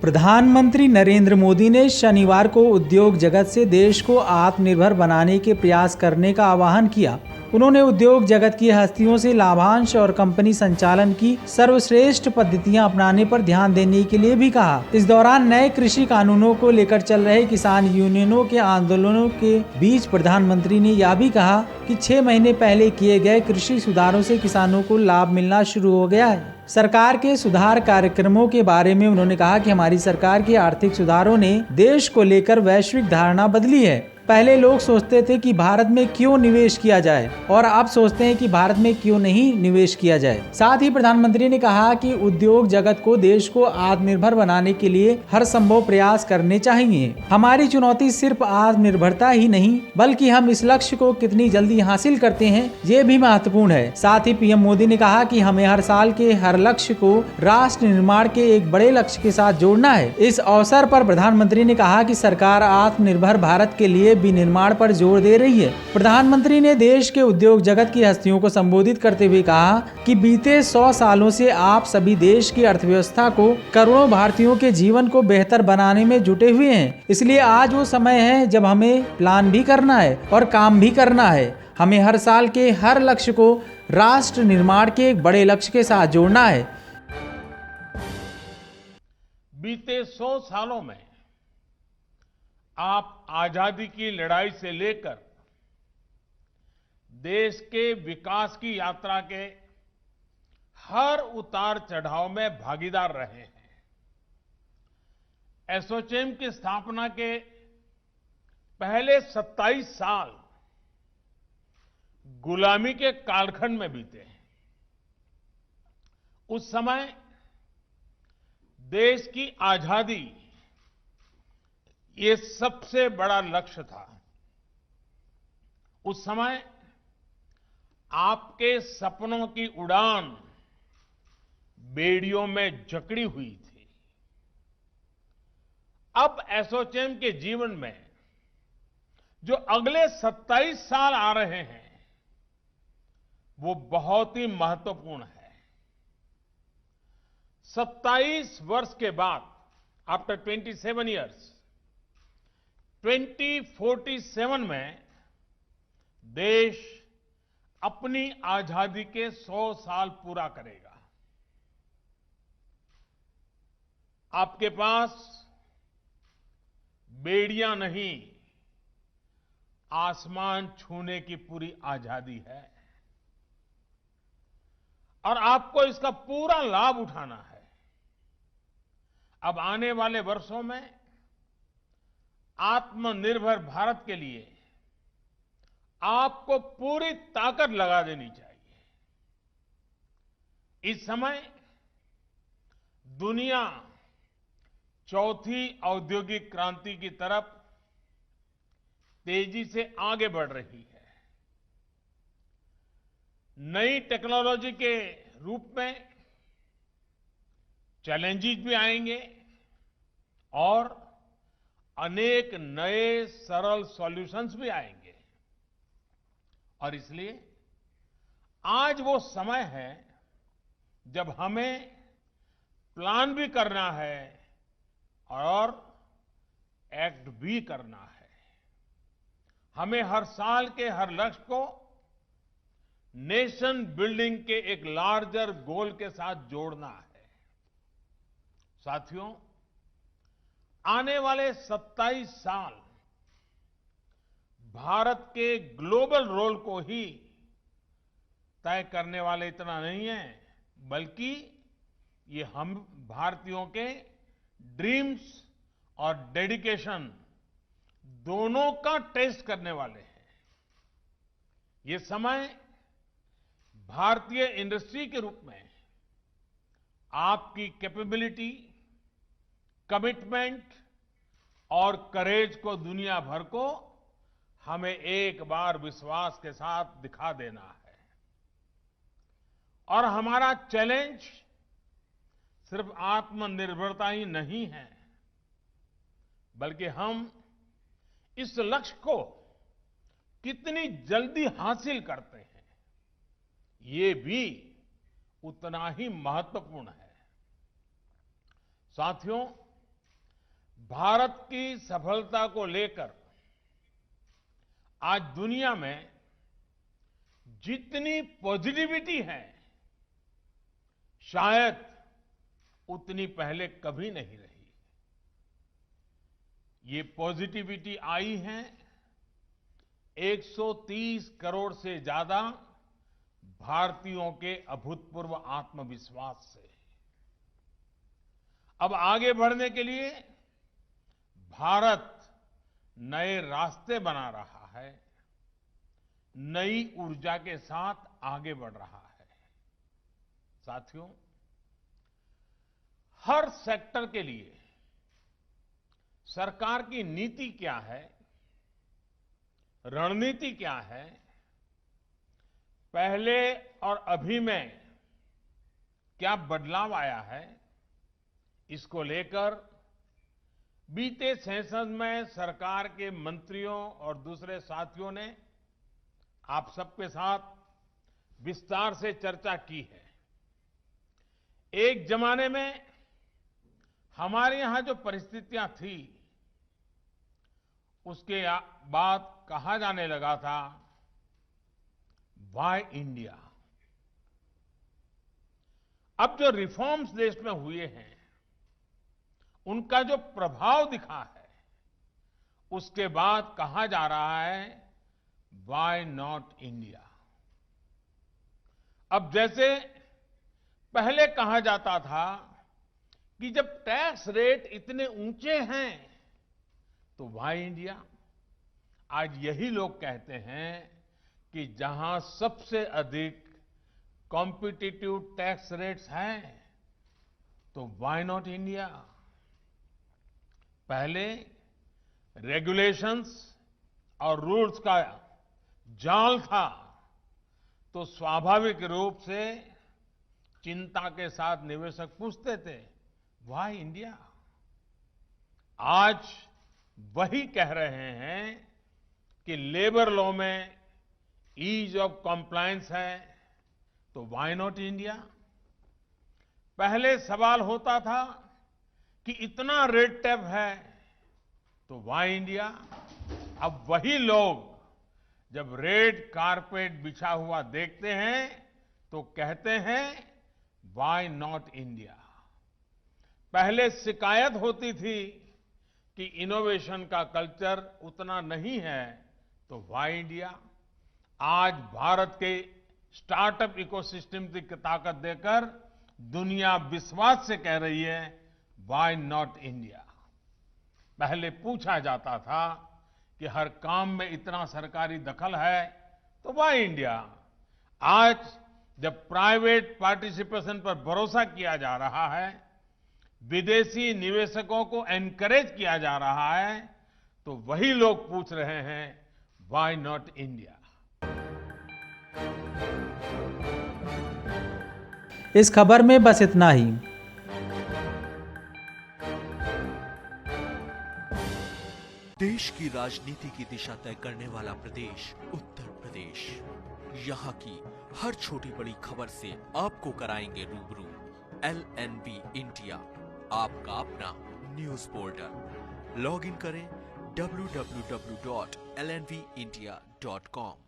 प्रधानमंत्री नरेंद्र मोदी ने शनिवार को उद्योग जगत से देश को आत्मनिर्भर बनाने के प्रयास करने का आह्वान किया। उन्होंने उद्योग जगत की हस्तियों से लाभांश और कंपनी संचालन की सर्वश्रेष्ठ पद्धतियां अपनाने पर ध्यान देने के लिए भी कहा। इस दौरान नए कृषि कानूनों को लेकर चल रहे किसान यूनियनों के आंदोलनों के बीच प्रधानमंत्री ने यह भी कहा कि 6 महीने पहले किए गए कृषि सुधारों से किसानों को लाभ मिलना शुरू हो गया है। सरकार के सुधार कार्यक्रमों के बारे में उन्होंने कहा कि हमारी सरकार के आर्थिक सुधारों ने देश को लेकर वैश्विक धारणा बदली है। पहले लोग सोचते थे कि भारत में क्यों निवेश किया जाए और अब सोचते हैं कि भारत में क्यों नहीं निवेश किया जाए। साथ ही प्रधानमंत्री ने कहा कि उद्योग जगत को देश को आत्मनिर्भर बनाने के लिए हर संभव प्रयास करने चाहिए। हमारी चुनौती सिर्फ आत्मनिर्भरता ही नहीं बल्कि हम इस लक्ष्य को कितनी जल्दी हासिल करते हैं ये भी महत्वपूर्ण है। साथ ही पीएम मोदी ने कहा कि हमें हर साल के हर लक्ष्य को राष्ट्र निर्माण के एक बड़े लक्ष्य के साथ जोड़ना है। इस अवसर पर प्रधानमंत्री ने कहा कि सरकार आत्मनिर्भर भारत के लिए विनिर्माण पर जोर दे रही है। प्रधानमंत्री ने देश के उद्योग जगत की हस्तियों को संबोधित करते हुए कहा कि बीते 100 सालों से आप सभी देश की अर्थव्यवस्था को, करोड़ों भारतीयों के जीवन को बेहतर बनाने में जुटे हुए हैं। इसलिए आज वो समय है जब हमें प्लान भी करना है और काम भी करना है। हमें हर साल के हर लक्ष्य को राष्ट्र निर्माण के एक बड़े लक्ष्य के साथ जोड़ना है। बीते 100 सालों में आप आजादी की लड़ाई से लेकर देश के विकास की यात्रा के हर उतार चढ़ाव में भागीदार रहे हैं। एसोचैम की स्थापना के पहले 27 साल गुलामी के कालखंड में बीते हैं। उस समय देश की आजादी ये सबसे बड़ा लक्ष्य था। उस समय आपके सपनों की उड़ान बेड़ियों में जकड़ी हुई थी। अब एसोचैम के जीवन में जो अगले 27 साल आ रहे हैं वो बहुत ही महत्वपूर्ण है। 27 वर्ष के बाद आफ्टर 27 ईयर्स 2047 में देश अपनी आजादी के 100 साल पूरा करेगा। आपके पास बेड़ियां नहीं, आसमान छूने की पूरी आजादी है और आपको इसका पूरा लाभ उठाना है। अब आने वाले वर्षों में आत्मनिर्भर भारत के लिए आपको पूरी ताकत लगा देनी चाहिए। इस समय दुनिया चौथी औद्योगिक क्रांति की तरफ तेजी से आगे बढ़ रही है। नई टेक्नोलॉजी के रूप में चैलेंजेस भी आएंगे और अनेक नए सरल सॉल्यूशंस भी आएंगे और इसलिए आज वो समय है जब हमें प्लान भी करना है और एक्ट भी करना है। हमें हर साल के हर लक्ष्य को नेशन बिल्डिंग के एक लार्जर गोल के साथ जोड़ना है। साथियों, आने वाले 27 साल भारत के ग्लोबल रोल को ही तय करने वाले इतना नहीं है बल्कि ये हम भारतीयों के ड्रीम्स और डेडिकेशन दोनों का टेस्ट करने वाले हैं। ये समय भारतीय इंडस्ट्री के रूप में आपकी कैपेबिलिटी, कमिटमेंट और करेज को दुनिया भर को हमें एक बार विश्वास के साथ दिखा देना है। और हमारा चैलेंज सिर्फ आत्मनिर्भरता ही नहीं है बल्कि हम इस लक्ष्य को कितनी जल्दी हासिल करते हैं ये भी उतना ही महत्वपूर्ण है। साथियों, भारत की सफलता को लेकर आज दुनिया में जितनी पॉजिटिविटी है, शायद उतनी पहले कभी नहीं रही। ये पॉजिटिविटी आई है 130 करोड़ से ज्यादा भारतीयों के अभूतपूर्व आत्मविश्वास से। अब आगे बढ़ने के लिए भारत नए रास्ते बना रहा है, नई ऊर्जा के साथ आगे बढ़ रहा है। साथियों, हर सेक्टर के लिए सरकार की नीति क्या है, रणनीति क्या है, पहले और अभी में क्या बदलाव आया है, इसको लेकर बीते सेशन में सरकार के मंत्रियों और दूसरे साथियों ने आप सबके साथ विस्तार से चर्चा की है। एक जमाने में हमारे यहां जो परिस्थितियां थी, उसके बाद कहा जाने लगा था, व्हाई इंडिया। अब जो रिफॉर्म्स देश में हुए हैं, उनका जो प्रभाव दिखा है, उसके बाद कहा जा रहा है, व्हाई नॉट इंडिया। अब जैसे पहले कहा जाता था कि जब टैक्स रेट इतने ऊंचे हैं तो व्हाई इंडिया, आज यही लोग कहते हैं कि जहां सबसे अधिक कॉम्पिटिटिव टैक्स रेट्स हैं तो व्हाई नॉट इंडिया। पहले रेगुलेशंस और रूल्स का जाल था तो स्वाभाविक रूप से चिंता के साथ निवेशक पूछते थे, व्हाई इंडिया। आज वही कह रहे हैं कि लेबर लॉ में ईज ऑफ कॉम्प्लायंस है तो व्हाई नॉट इंडिया। पहले सवाल होता था कि इतना रेड टेप है तो व्हाई इंडिया। अब वही लोग जब रेड कारपेट बिछा हुआ देखते हैं तो कहते हैं, व्हाई नॉट इंडिया। पहले शिकायत होती थी कि इनोवेशन का कल्चर उतना नहीं है तो व्हाई इंडिया। आज भारत के स्टार्टअप इकोसिस्टम की ताकत देकर दुनिया विश्वास से कह रही है, व्हाई नॉट इंडिया। पहले पूछा जाता था कि हर काम में इतना सरकारी दखल है तो व्हाई इंडिया। आज जब प्राइवेट पार्टिसिपेशन पर भरोसा किया जा रहा है, विदेशी निवेशकों को एनकरेज किया जा रहा है, तो वही लोग पूछ रहे हैं, व्हाई नॉट इंडिया। इस खबर में बस इतना ही। देश की राजनीति की दिशा तय करने वाला प्रदेश उत्तर प्रदेश। यहाँ की हर छोटी बड़ी खबर से आपको कराएंगे रूबरू। LNV इंडिया, आपका अपना न्यूज पोर्टल। लॉग इन करें www.lnvindia.com।